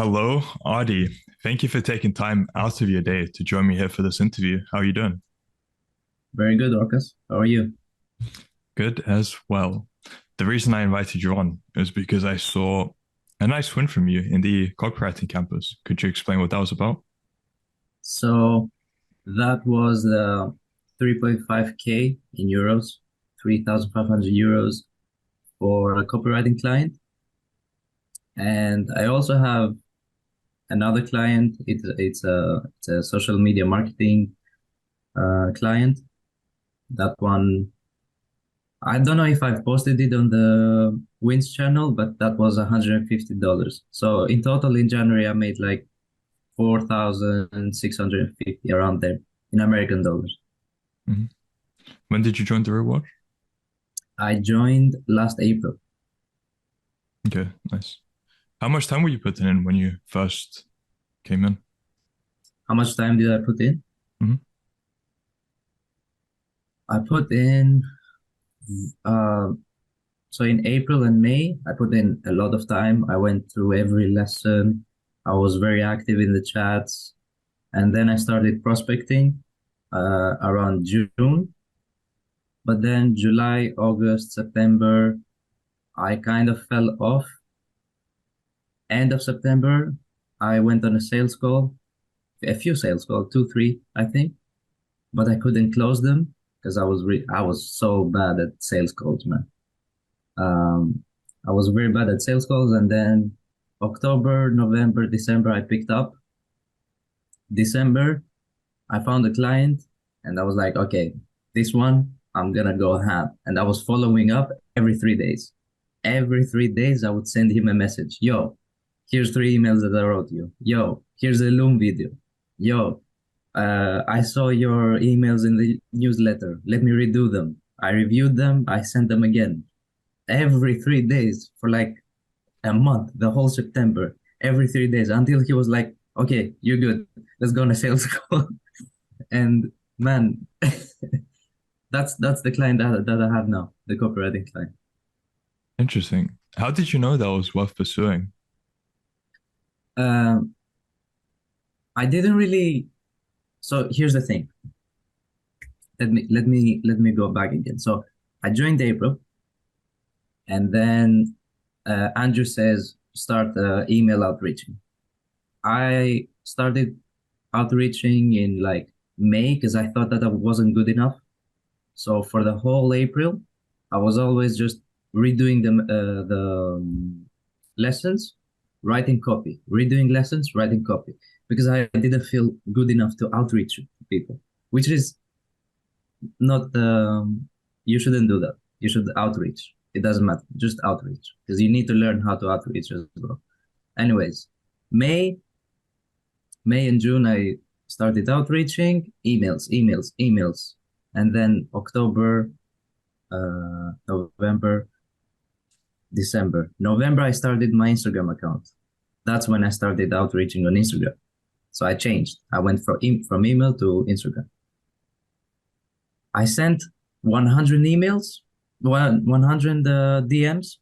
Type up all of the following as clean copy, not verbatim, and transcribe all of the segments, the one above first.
Hello, Ardi. Thank you for taking time out of your day to join me here for this interview. How are you doing? Very good, Orcas. How are you? Good as well. The reason I invited you on is because I saw a nice win from you in the copywriting campus. Could you explain what that was about? So that was 3.5K in euros, 3,500 euros for a copywriting client. And I also have another client. It's a social media marketing client. That one, I don't know if I've posted it on the Wins channel, but that was $150. So in total in January, I made like 4,650 around there in American dollars. Mhm. When did you join the reward? I joined last April. Okay, nice. How much time were you putting in when you first came in? How much time did I put in? Mhm. I put in, uh, so in April and May, I put in a lot of time. I went through every lesson. I was very active in the chats. And then I started prospecting around June. But then July, August, September, I kind of fell off. End of September, I went on a sales call, a few sales calls, two, three, I think, but I couldn't close them because I was so bad at sales calls, man. Um, I was very bad at sales calls, and then October, November, December, I picked up. December, I found a client, and I was like, okay, this one I'm gonna go ham, and I was following up every 3 days. Every 3 days, I would send him a message. Yo, here's three emails that I wrote you. Yo, here's a Loom video. Yo, I saw your emails in the newsletter. Let me redo them. I reviewed them. I sent them again. Every 3 days for like a month, the whole September, every 3 days until he was like, okay, you're good. Let's go on a sales call. And man, that's the client that I have now, the copywriting client. Interesting. How did you know that was worth pursuing? Um, I didn't really. So here's the thing. Let me go back again. So I joined April, and then Andrew says start email outreaching. I started outreaching in like May because I thought that I wasn't good enough. So for the whole April, I was always just redoing the lessons, writing copy, redoing lessons, writing copy, because I didn't feel good enough to outreach to people, which is not you shouldn't do that. You should outreach. It doesn't matter. Just outreach because you need to learn how to outreach as well. Anyways, May, May and June, I started outreaching, emails, and then October, November, December. November, I started my Instagram account. That's when I started outreaching on Instagram. So I changed. I went from email to Instagram. I sent 100 emails, 100 DMs,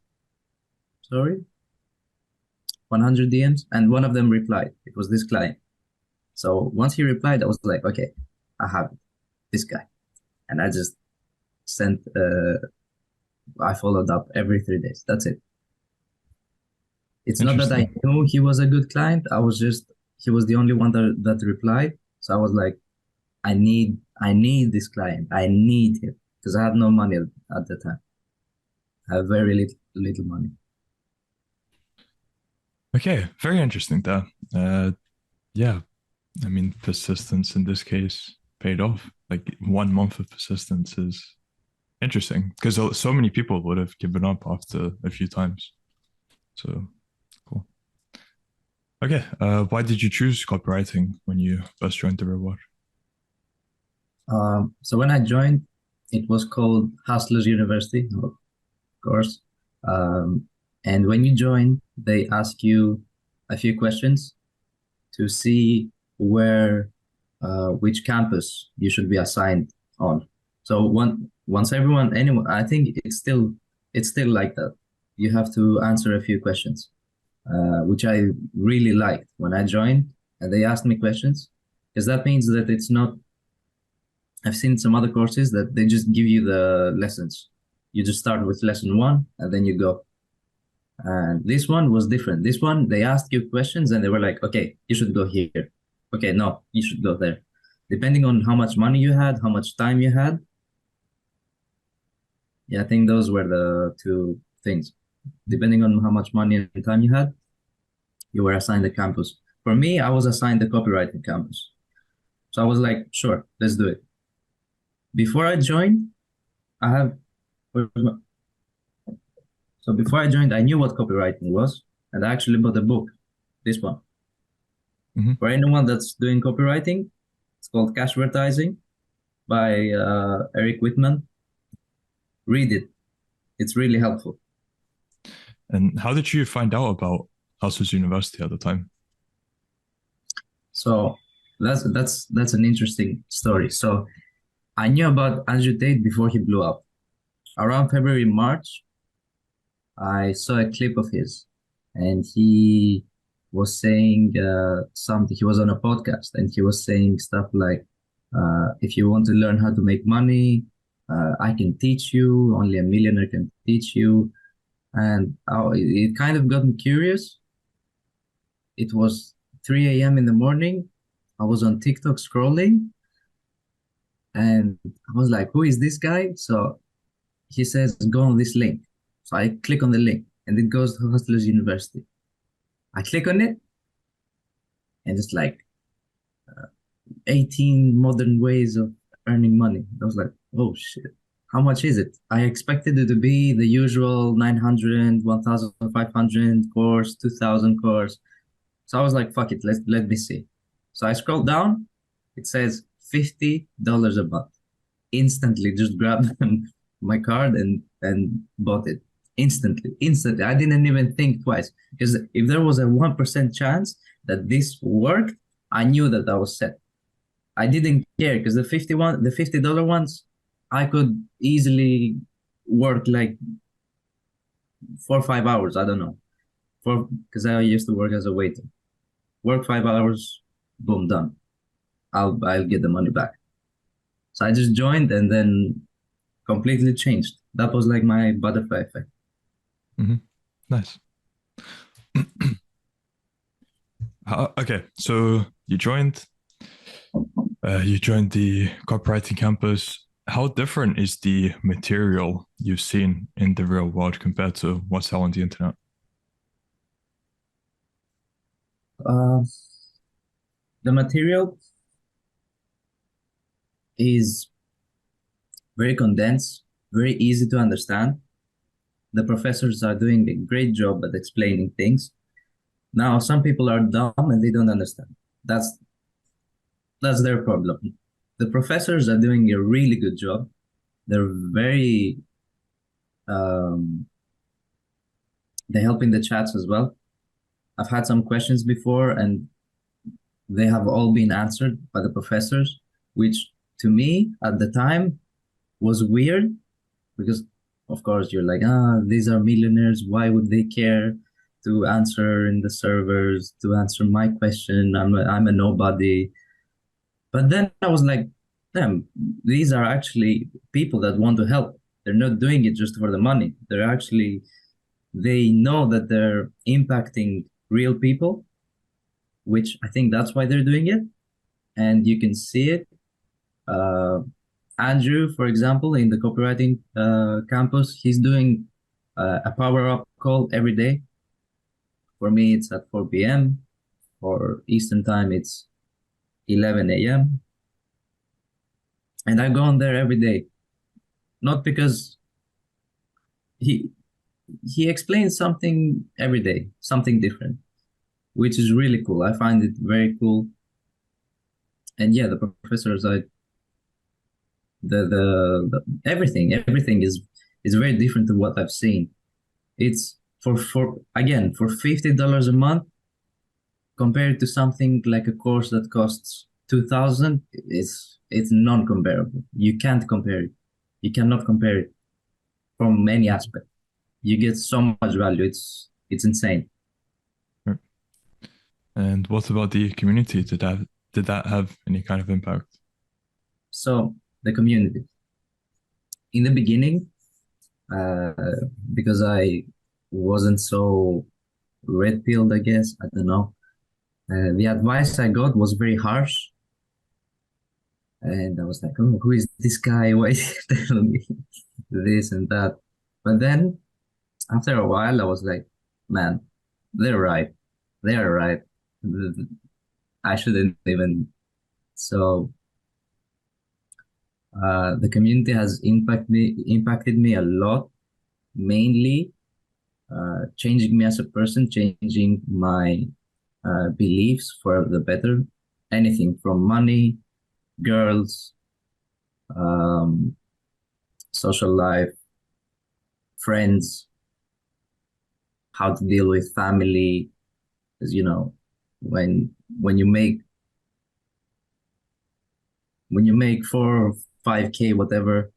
sorry, 100 DMs, and one of them replied. It was this client. So once he replied, I was like, okay, I have it, this guy. And I just sent, I followed up every 3 days. That's it. It's not that I Interesting. knew he was a good client. He was the only one that replied. So I was like, I need this client. I need him because I had no money at the time. I have very little money. Okay, very interesting there. Yeah, I mean, persistence in this case paid off. Like 1 month of persistence is interesting because so many people would have given up after a few times. So cool. Okay, why did you choose copywriting when you first joined the reward? So when I joined, it was called Hustlers University, of course. Um, and when you join, they ask you a few questions to see which campus you should be assigned on. So once anyone, I think it's still like that. You have to answer a few questions. which I really liked when I joined. And they asked me questions, because that means that it's not. I've seen some other courses that they just give you the lessons. You just start with lesson one and then you go. And this one was different. This one, they asked you questions and they were like, okay, you should go here. Okay, no, you should go there. Depending on how much money you had, how much time you had. Yeah, I think those were the two things. Depending on how much money and time you had, you were assigned a campus. For me, I was assigned the copywriting campus. So I was like, sure, let's do it. Before I joined, I have so before I joined, I knew what copywriting was, and I actually bought a book, this one. For anyone that's doing copywriting, it's called Cash Advertising by Eric Whitman. Read it. It's really helpful. And how did you find out about Hustlers University at the time? So that's an interesting story. So I knew about Andrew Tate before he blew up. Around February, March, I saw a clip of his, and he was saying something. He was on a podcast, and he was saying stuff like, "If you want to learn how to make money, I can teach you. Only a millionaire can teach you." And it kind of got me curious. It was 3 a.m. in the morning. I was on TikTok scrolling, and I was like, "Who is this guy?" So he says, "Go on this link." So I click on the link, and it goes to Hustlers University. I click on it, and it's like 18 modern ways of earning money. I was like, oh shit, how much is it? I expected it to be the usual 900, 1,500 course, 2,000 course. So I was like, fuck it, let me see. So I scroll down, it says $50 a month. Instantly just grabbed my card and bought it. Instantly. I didn't even think twice, because if there was a 1% chance that this worked, I knew that I was set. I didn't care, because the $50 ones, I could easily work like 4 or 5 hours. I don't know, because I used to work as a waiter. Work 5 hours, boom, done. I'll get the money back. So I just joined and then completely changed. That was like my butterfly effect. Nice. Okay, so you joined the copywriting campus. How different is the material you've seen in the real world compared to what's out on the internet? The material is very condensed, very easy to understand. The professors are doing a great job at explaining things. Now, some people are dumb and they don't understand. That's their problem. The professors are doing a really good job. They're very they help in the chats as well. I've had some questions before and they have all been answered by the professors, which to me at the time was weird, because of course you're like, these are millionaires. Why would they care to answer in the servers, to answer my question? I'm a nobody. But then I was like, damn, these are actually people that want to help. They're not doing it just for the money. They know that they're impacting real people, which I think that's why they're doing it. And you can see it. Andrew, for example, in the copywriting campus, he's doing a power-up call every day. For me, it's at 4 p.m. For Eastern time, it's 11 a.m. And I go on there every day, not because he explains something every day, something different, which is really cool. I find it very cool. And yeah, the professors, the everything is very different to what I've seen. It's for $50 a month compared to something like a course that costs 2,000. It's non-comparable. You can't compare it. You cannot compare it from any aspect. You get so much value. It's insane. And what about the community? Did that have any kind of impact? So the community in the beginning, uh, because I wasn't so red pilled, I guess. I don't know. The advice I got was very harsh, and I was like, "Oh, who is this guy? Why is he telling me this and that?" But then after a while, I was like, "Man, they're right. They are right. I shouldn't even." So the community has impacted me a lot, mainly changing me as a person, changing my beliefs for the better. Anything from money, girls, um, social life, friends, how to deal with family. Because when when you make when you make 4 or 5K whatever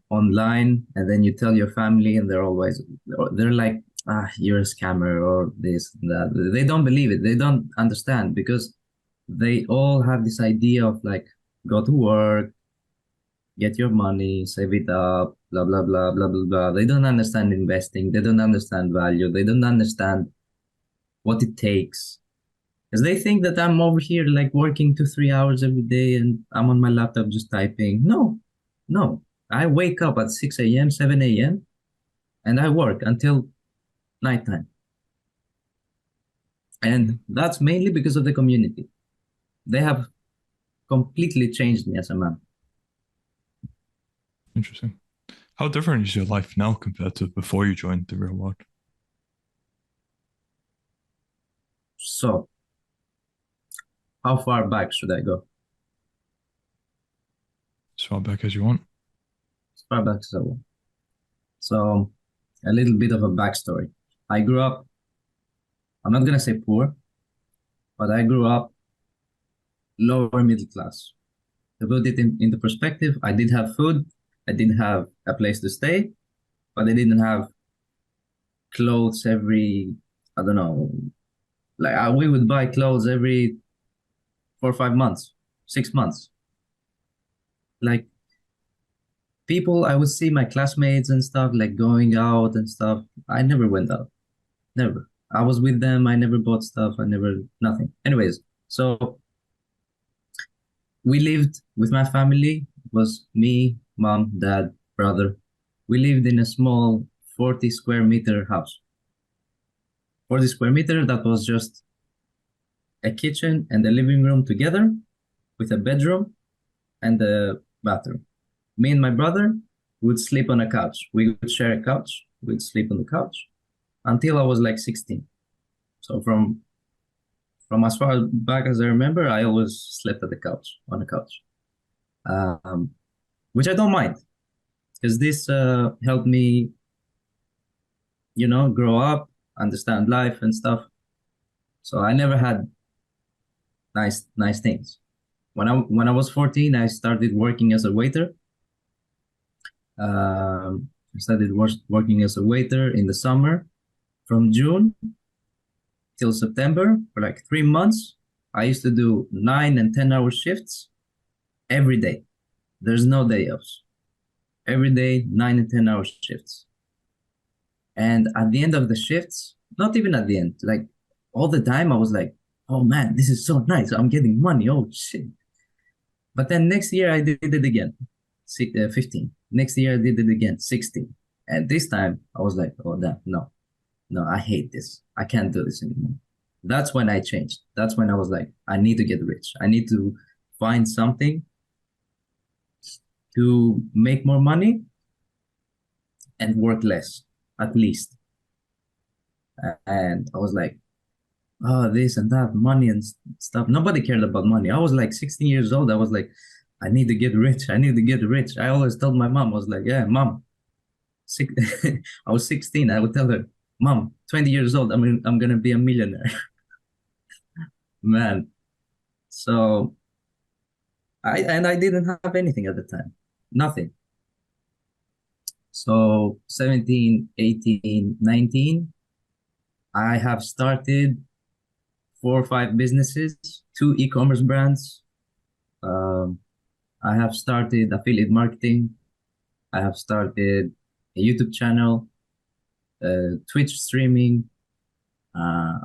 online, and then you tell your family, and they're like, ah, you're a scammer or this and that. They don't believe it. They don't understand because they all have this idea of like, go to work, get your money, save it up, blah blah blah blah blah blah. They don't understand investing. They don't understand value. They don't understand what it takes. Because they think that I'm over here like working 2 3 hours every day and I'm on my laptop just typing. No, no. I wake up at 6 a.m., 7 a.m. and I work until nighttime. And that's mainly because of the community. They have completely changed me as a man. Interesting. How different is your life now compared to before you joined the real world? So, how far back should I go? As far back as you want. As far back as I want. So, a little bit of a backstory. I grew up, I'm not going to say poor, but I grew up lower middle class. To put it into perspective, I did have food, I did have a place to stay, but I didn't have clothes every, I don't know, like we would buy clothes every 4 or 5 months, 6 months. Like people, I would see my classmates and stuff, like going out and stuff. I never went out, never. I was with them, I never bought stuff, I never, nothing. Anyways, so we lived with my family, it was me, mom, dad, brother. We lived in a small 40 square meter house. 40 square meter, that was just a kitchen and a living room together with a bedroom and a bathroom. Me and my brother would sleep on a couch. We would share a couch. We'd sleep on the couch until I was like 16. So from as far back as I remember, I always slept at the couch, on a couch, um, which I don't mind because this helped me, grow up, understand life and stuff. So I never had nice things. When I was 14, I started working as a waiter. I started working as a waiter in the summer from June till September for like 3 months. I used to do 9 and 10 hour shifts every day. There's no day offs. Every day, 9 and 10 hour shifts. And at the end of the shifts, not even at the end, like all the time, I was like, oh man, this is so nice. I'm getting money. Oh shit. But then next year I did it again, 15. Next year I did it again, 16. And this time I was like, oh, damn, no, no, I hate this. I can't do this anymore. That's when I changed. That's when I was like, I need to get rich. I need to find something to make more money and work less, at least. And I was like, oh, this and that, money and stuff. Nobody cared about money. I was like 16 years old. I was like, I need to get rich. I need to get rich. I always told my mom, I was like, yeah, mom, six, I was 16. I would tell her, mom, 20 years old, I'm gonna be a millionaire. Man. So I didn't have anything at the time. Nothing. So 17, 18, 19, I have started 4 or 5 businesses, 2 e-commerce brands. Um, I have started affiliate marketing. I have started a YouTube channel, Twitch streaming, uh,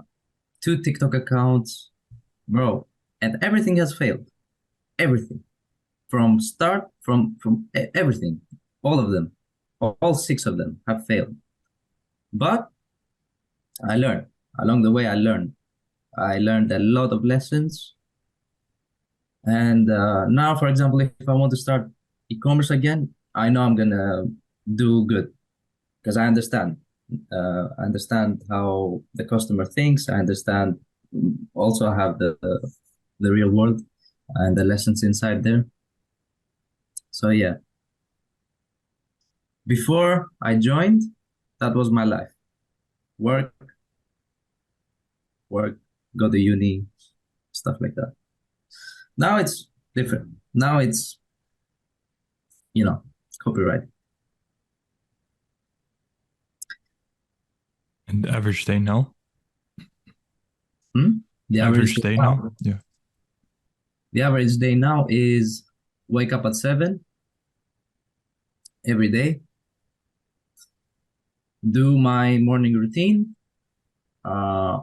2 TikTok accounts, bro, and everything has failed. Everything from start, from everything, all of them, all 6 of them have failed. But I learned along the way. I learned a lot of lessons. And now, for example, if I want to start e-commerce again, I know I'm gonna do good because I understand. I understand how the customer thinks. I understand. Also, I have the real world and the lessons inside there. So yeah, before I joined, that was my life: work, work, go to uni, stuff like that. Now it's different. Now it's, you know, copyright. And the average day now? The Average average day now? Yeah. the average day now is wake up at 7 every day, do my morning routine, uh,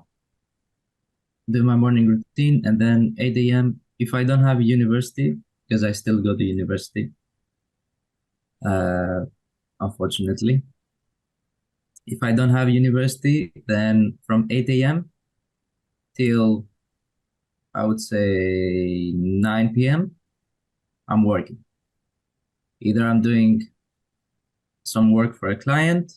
and then 8 a.m. If I don't have university, because I still go to university, uh, unfortunately. If I don't have university, then from 8 a.m. till I would say 9 p.m., I'm working. Either I'm doing some work for a client,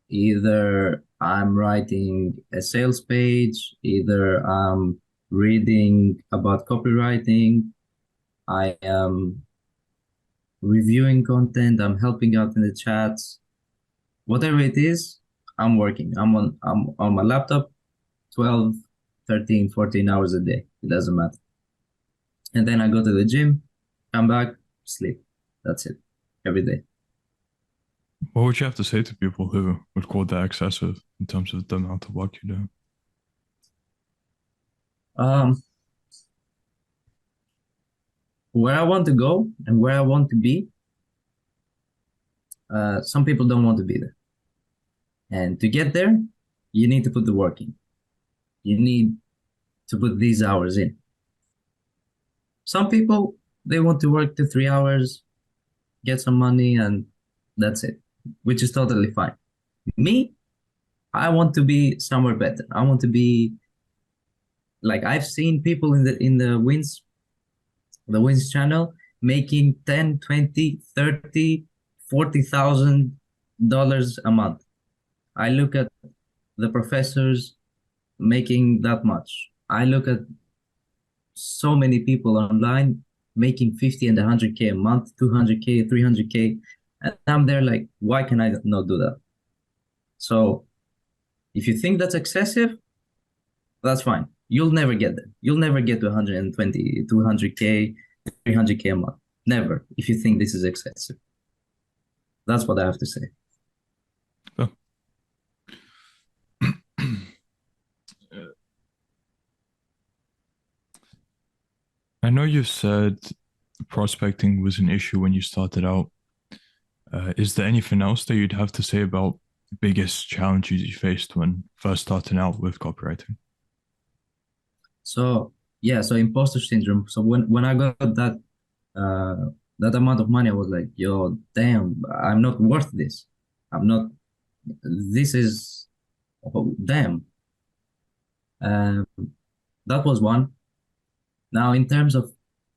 either I'm writing a sales page, either I'm reading about copywriting, I am reviewing content, I'm helping out in the chats, whatever it is, I'm working. I'm on my laptop 12, 13, 14 hours a day. It doesn't matter. And then I go to the gym, come back, sleep. That's it. Every day. What would you have to say to people who would call that excessive in terms of the amount of work you do? Um, where I want to go and where I want to be, some people don't want to be there. And to get there, you need to put the work in. You need to put these hours in. Some people, they want to work 2, 3 hours, get some money, and that's it, which is totally fine. Me, I want to be somewhere better. I want to be like, I've seen people in the Wins channel making 10, 20, 30, $40,000 a month. I look at the professors making that much. I look at so many people online making 50 and 100K a month, 200K, 300K. And I'm there like, why can I not do that? So if you think that's excessive, that's fine. You'll never get there. You'll never get to 120, 200K, 300K a month. Never, if you think this is excessive. That's what I have to say. Oh. I know you said prospecting was an issue when you started out. Is there anything else that you'd have to say about the biggest challenges you faced when first starting out with copywriting? So yeah, so imposter syndrome. So when I got that amount of money, I was like, yo, damn, I'm not worth this. I'm not. This is, oh, damn. Um, that was one. Now, in terms of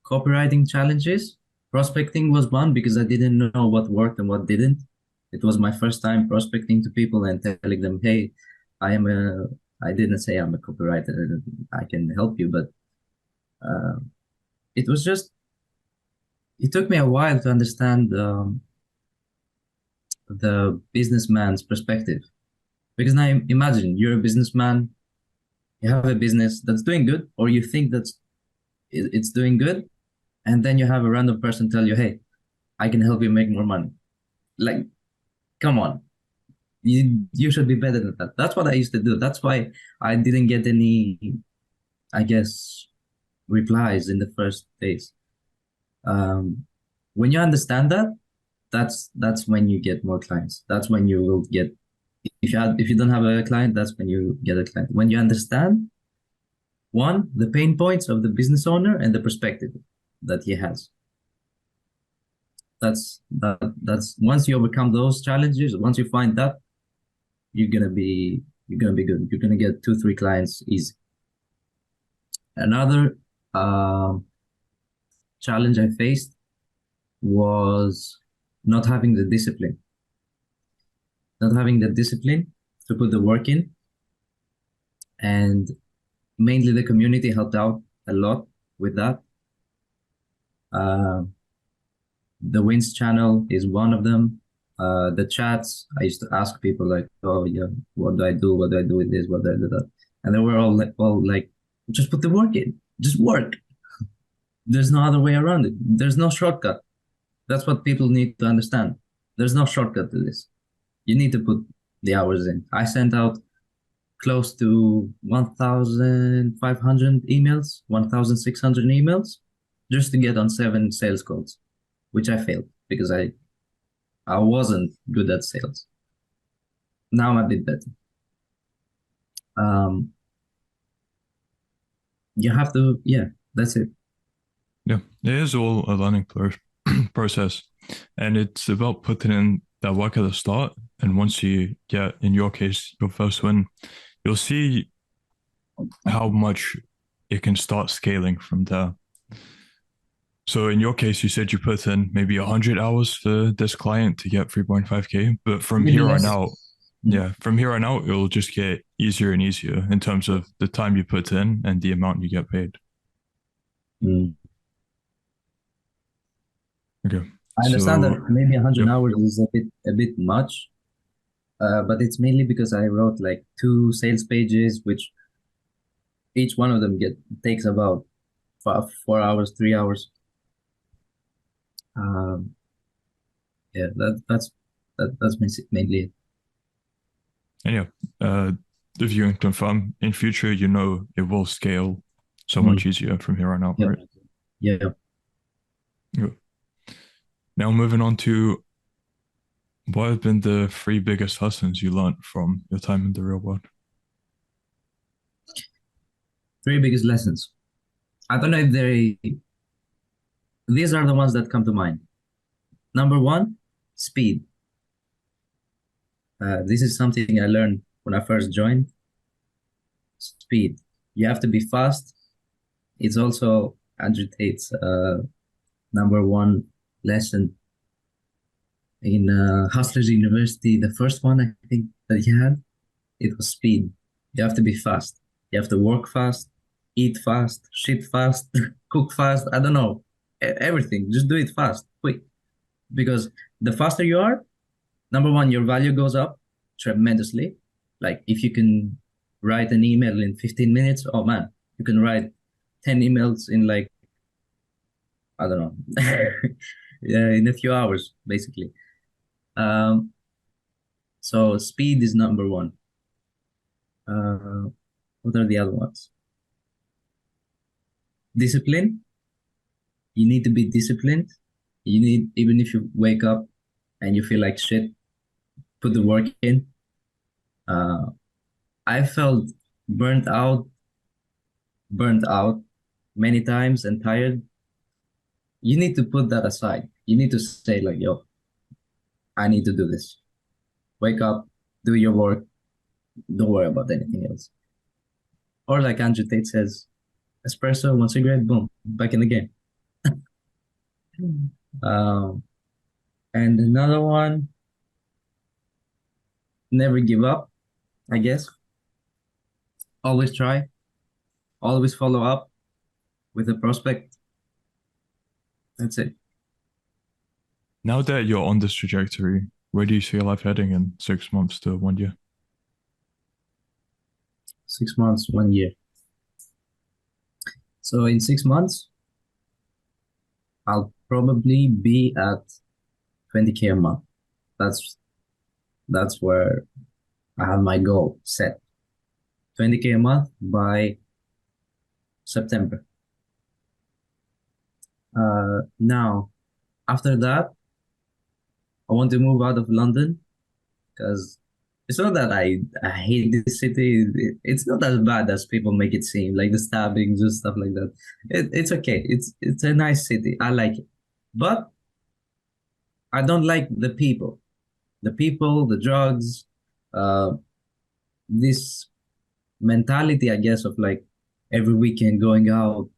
copywriting challenges, prospecting was one because I didn't know what worked and what didn't. It was my first time prospecting to people and telling them, hey, I am a, I didn't say I'm a copywriter, I can help you, but uh, it was just, it took me a while to understand the businessman's perspective. Because now imagine you're a businessman, you have a business that's doing good, or you think it's doing good, and then you have a random person tell you, hey, I can help you make more money. Like, come on. You should be better than that. That's what I used to do. That's why I didn't get any I guess, replies in the first days. Um, when you understand that, that's when you get more clients. That's when you will get, if you don't have a client, that's when you get a client. When you understand one, the pain points of the business owner and the perspective that he has. That's once you overcome those challenges, once you find that, you're gonna be good. You're gonna get 2, 3 clients easy. Another challenge I faced was not having the discipline. Not having the discipline to put the work in, and mainly the community helped out a lot with that. The Wins channel is one of them. The chats, I used to ask people like, "Oh yeah, what do I do? What do I do with this? What do I do that?" And they were all like, "Just put the work in. Just work. There's no other way around it. There's no shortcut." That's what people need to understand. There's no shortcut to this. You need to put the hours in. I sent out close to 1,500 emails, 1,600 emails, just to get on 7 sales calls, which I failed because I wasn't good at sales. Now I'm a bit better. You have to, yeah, that's it. Yeah, it is all a learning process, and it's about putting in that work at the start. And once you get, in your case, your first win, you'll see how much it can start scaling from there. So in your case, you said you put in maybe 100 hours for this client to get 3.5K, but from Maybe here on less. out, yeah, from here on out, it'll just get easier and easier in terms of the time you put in and the amount you get paid. Mm. Okay. I understand that So, maybe 100 yep. hours is a bit much, but it's mainly because I wrote like 2 sales pages, which each one of them takes about 4 hours, 3 hours. Um, yeah, that's mainly it. And yeah, if you can confirm in future, you know, it will scale so Mm. much easier from here on out, Yeah, right? yeah. Yeah. Now moving on to what have been the 3 biggest lessons you learned from your time in the real world? 3 biggest lessons. I don't know if these are the ones that come to mind. Number 1, speed. This is something I learned when I first joined. Speed. You have to be fast. It's also Andrew Tate's number 1 lesson in Hustlers University. The first one I think that he had, it was speed. You have to be fast. You have to work fast, eat fast, shit fast, cook fast. I don't know, everything. Just do it fast, quick. Because the faster you are, number 1, your value goes up tremendously. Like if you can write an email in 15 minutes, oh man, you can write 10 emails in like, I don't know, yeah, in a few hours, basically. Um, so speed is number 1. Uh, what are the other ones? Discipline. You need to be disciplined. You need, even if you wake up and you feel like shit, put the work in. I felt burnt out, burnt out many times and tired. You need to put that aside. You need to say like, yo, I need to do this. Wake up, do your work. Don't worry about anything else. Or like Andrew Tate says, espresso, 1 cigarette, boom, back in the game. Um, and another one, never give up, I guess. Always try, always follow up with a prospect. That's it. Now that you're on this trajectory, where do you see your life heading in 6 months to 1 year? 6 months, 1 year. So in 6 months, I'll probably be at 20K a month. That's where I have my goal set. 20K a month by September. Now, after that, I want to move out of London because it's not that I hate this city. It's not as bad as people make it seem, like the stabbings and stuff like that. It's okay. It's a nice city. I like it, but I don't like the people. The people, the drugs, uh, this mentality, I guess, of like every weekend going out.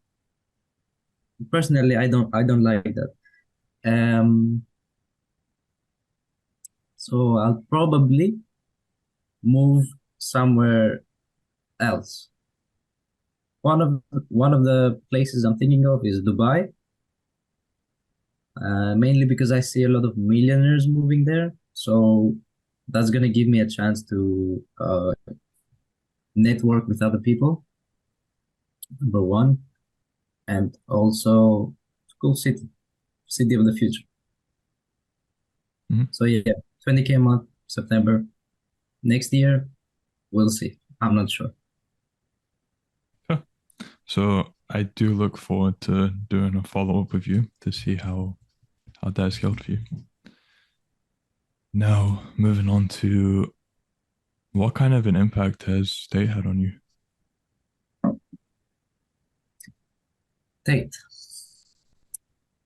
Personally, I don't like that. Um, so I'll probably move somewhere else. One of the places I'm thinking of is Dubai, mainly because I see a lot of millionaires moving there. So that's gonna give me a chance to network with other people. Number one, and also cool city of the future. Mhm. So yeah, 20K a month, September. Next year, we'll see. I'm not sure. Yeah. So I do look forward to doing a follow up with you to see how that's going for you. Now, moving on to what kind of an impact has they had on you? Tate,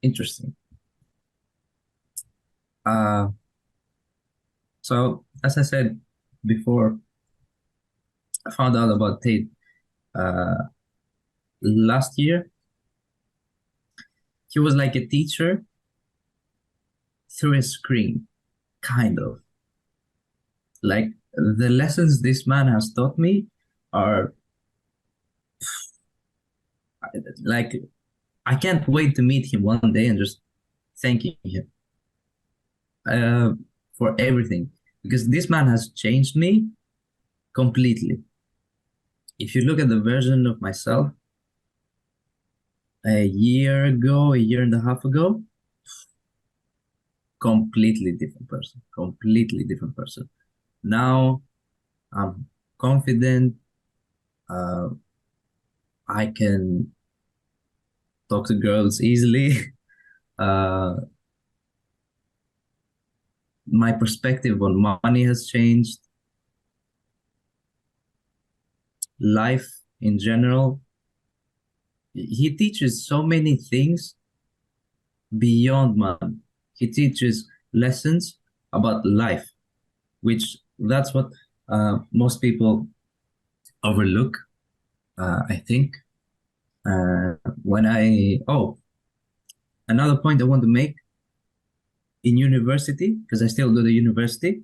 interesting. Uh, so as I said before, I found out about Tate uh, last year. He was like a teacher through a screen, kind of. Like the lessons this man has taught me are like I can't wait to meet him one day and just thanking him uh, for everything because this man has changed me completely. If you look at the version of myself a year ago, a year and a half ago, completely different person, completely different person. Now I'm confident. Uh, I can talk to girls easily. Uh, my perspective on money has changed. Life in general. He teaches so many things beyond money. He teaches lessons about life, which that's what most people overlook, I think. When I oh, another point I want to make in university because I still go to university.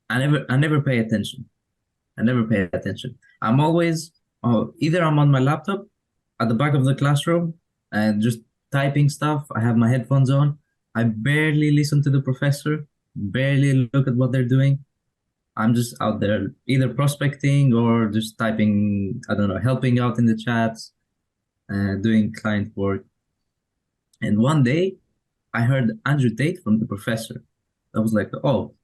I never pay attention. I never pay attention. I'm always either I'm on my laptop at the back of the classroom and just typing stuff. I have my headphones on. I barely listen to the professor, barely look at what they're doing. I'm just out there either prospecting or just typing, I don't know, helping out in the chats, doing client work. And one day I heard Andrew Tate from the professor. I was like, oh,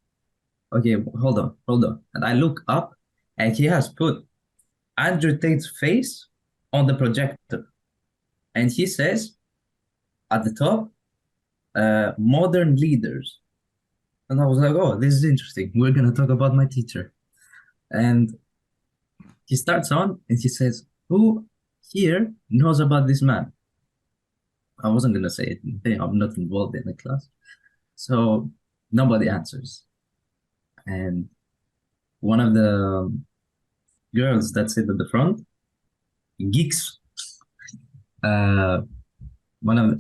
okay, hold on. And I look up and he has put Andrew Tate's face on the projector. And he says at the top, modern leaders. And I was like, oh, this is interesting. We're going to talk about my teacher. And he starts on and he says, who here knows about this man? I wasn't going to say it. I'm not involved in the class. So nobody answers. And one of the girls that sit at the front, geeks, uh,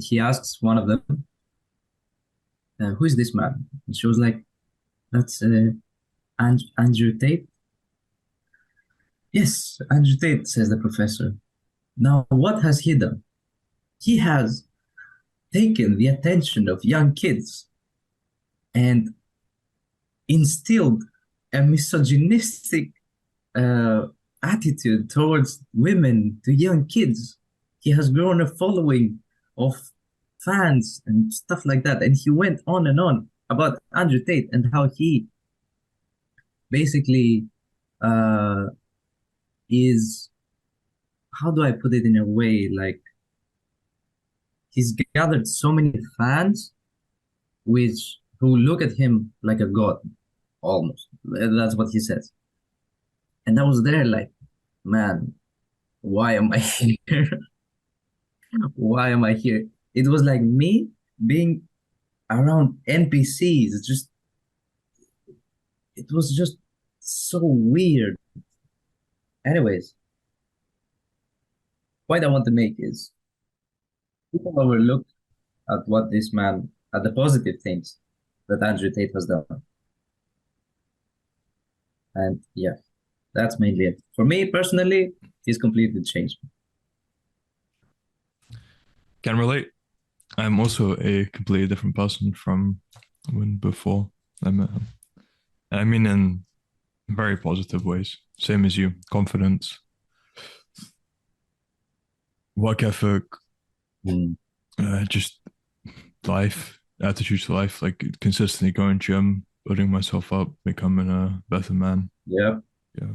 he asks one of them, who is this man? And she was like, that's Andrew Tate. Yes, Andrew Tate, says the professor. Now, what has he done? He has taken the attention of young kids and instilled a misogynistic uh, attitude towards women to young kids. He has grown a following of fans and stuff like that. And he went on and on about Andrew Tate and how he basically uh, is how do I put it in a way, like he's gathered so many fans which who look at him like a god almost. That's what he says. And I was there like, man, why am I here? Why am I here? It was like me being around NPCs. It was just so weird. Anyways, point I want to make is people overlook at what this man, at the positive things that Andrew Tate has done. And yeah, that's mainly it. For me personally, he's completely changed. Can relate. I'm also a completely different person from when before I met him. I mean, in very positive ways. Same as you. Confidence, work ethic, Mm. just life, attitude to life, like consistently going gym, building myself up, becoming a better man. Yeah. Yeah.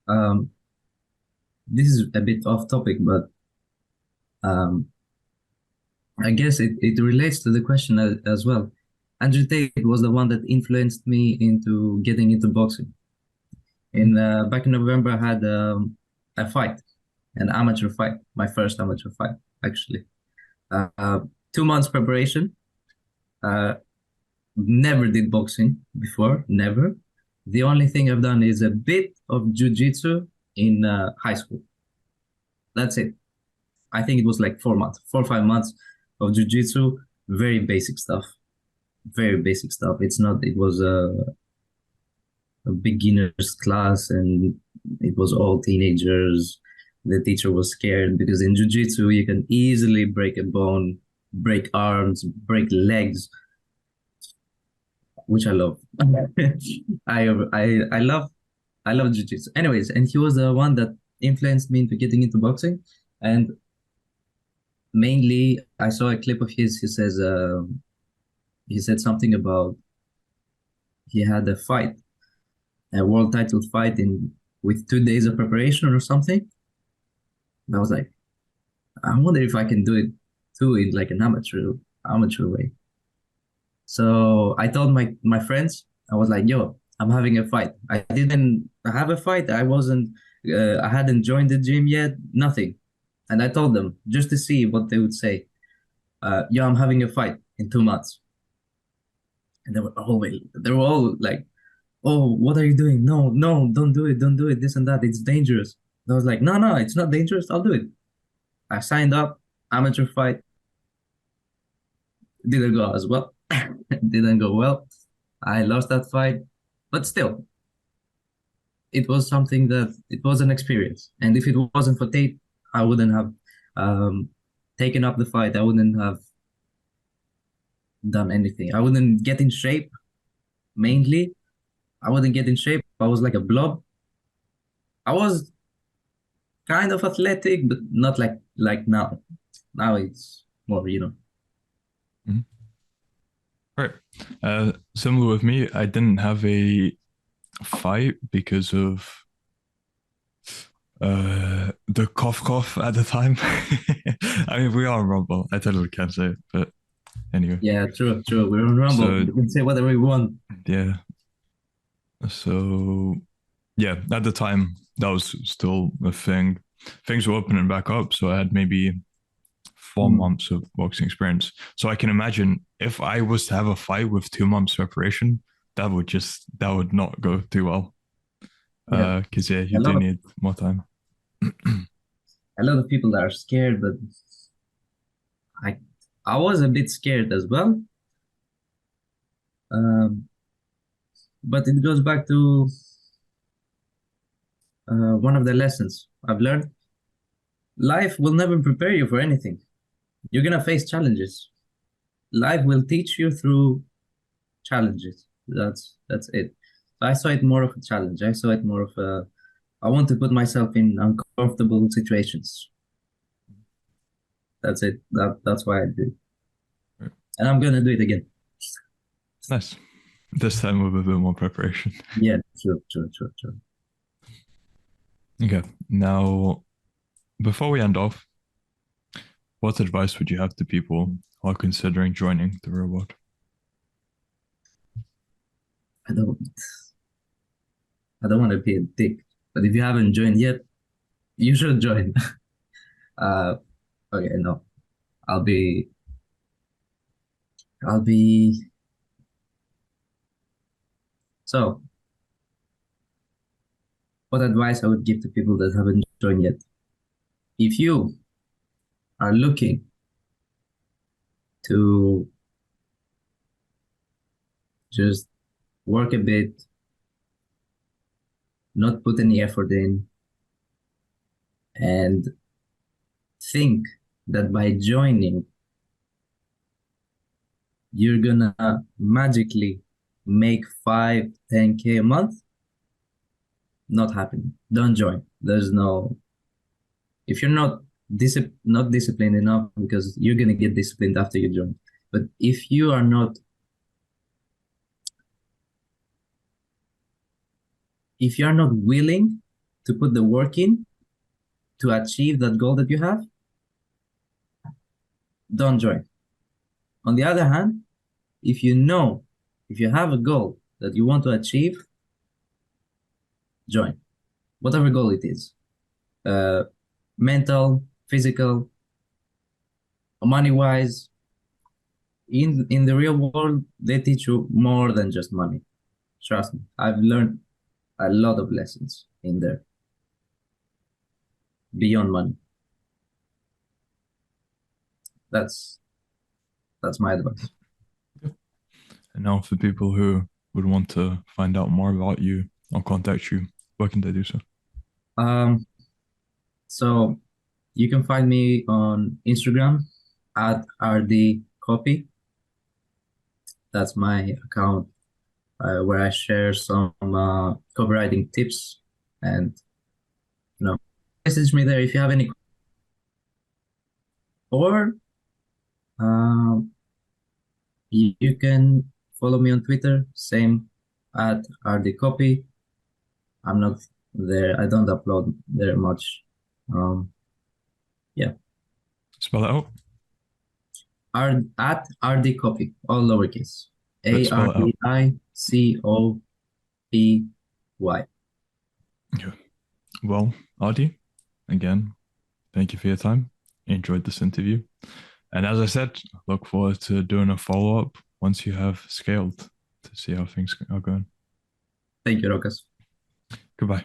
Um, this is a bit off topic, but um, I guess it relates to the question as well. Andrew Tate was the one that influenced me into getting into boxing. In back in November, I had a fight, an amateur fight, my first amateur fight, actually. Uh, 2 months preparation. Uh, Never did boxing before, never. The only thing I've done is a bit of jujitsu in high school. That's it. I think it was like 4 months, 4 or 5 months of jujitsu. Very basic stuff. Very basic stuff. It's not. It was a beginner's class, and it was all teenagers. The teacher was scared because in jujitsu you can easily break a bone, break arms, break legs, which I love. I love jiu-jitsu. Anyways, and he was the one that influenced me into getting into boxing. And mainly, I saw a clip of his. He said something about he had a fight, a world title fight in with 2 days of preparation or something. And I was like, I wonder if I can do it too in like an amateur way. So I told my friends, I was like, "Yo, I'm having a fight. I didn't have a fight. I hadn't joined the gym yet. Nothing." And I told them just to see what they would say. "Yo, I'm having a fight in 2 months." And they were all like, "Oh, what are you doing? No, no, don't do it. This and that. It's dangerous." And I was like, "No, no, it's not dangerous. I'll do it." I signed up, amateur fight. Didn't go as well. Didn't go well. I lost that fight, but still, it was something that it was an experience. And if it wasn't for Tate, I wouldn't have um, taken up the fight. I wouldn't have done anything. I wouldn't get in shape. Mainly, I wouldn't get in shape. I was like a blob. I was kind of athletic, but not like now. Now it's more, you know. Mhm. Right. Similar with me, I didn't have a fight because of the cough at the time. I mean, we are in Rumble. I totally can't say it, but anyway. Yeah, true, true. We're on Rumble. So We can say whatever we want. yeah. So yeah, at the time that was still a thing. Things were opening back up, so I had maybe 4 months of boxing experience. So I can imagine if I was to have a fight with 2 months preparation, that would not go too well. Yeah, Because yeah, you a do lot of need more time. a lot of people are scared, but I I was a bit scared as well. Um, but it goes back to one of the lessons I've learned. Life will never prepare you for anything. You're gonna face challenges. Life will teach you through challenges. That's it. I saw it more of a challenge. I saw it more of a I want to put myself in uncomfortable situations. That's it. That's why I do it. Right. And I'm gonna do it again. Nice. This time with a bit more preparation. Yeah, true, true, true, true. Okay. Now before we end off, what advice would you have to people who are considering joining the real world? I don't I don't want to be a dick, but if you haven't joined yet, you should join. uh, okay, no, I'll be I'll be so. What advice I would give to people that haven't joined yet? If you are looking to just work a bit, not put any effort in, and think that by joining, you're gonna magically make 5, 10K a month, not happening. Don't join. There's no, if you're not disciplined enough, because you're gonna get disciplined after you join. But if you are not, if you are not willing to put the work in to achieve that goal that you have, don't join. On the other hand, if you know, if you have a goal that you want to achieve, join. Whatever goal it is. Mental, physical, money-wise. In the real world, they teach you more than just money. Trust me, I've learned a lot of lessons in there beyond money. That's my advice. And now, for people who would want to find out more about you or contact you, where can they do so? So you can find me on Instagram at Ardi Copy. That's my account where I share some copywriting tips, and message me there if you have any. Or you can follow me on Twitter, same at Ardi Copy. I'm not there. I don't upload there much. Yeah. Spell it out. At Ardi Copy, all lowercase. But spell it out. ARDICOPY. Okay. Well, Ardi, again, thank you for your time. Enjoyed this interview. And as I said, look forward to doing a follow-up once you have scaled to see how things are going. Thank you, Rokas. Goodbye.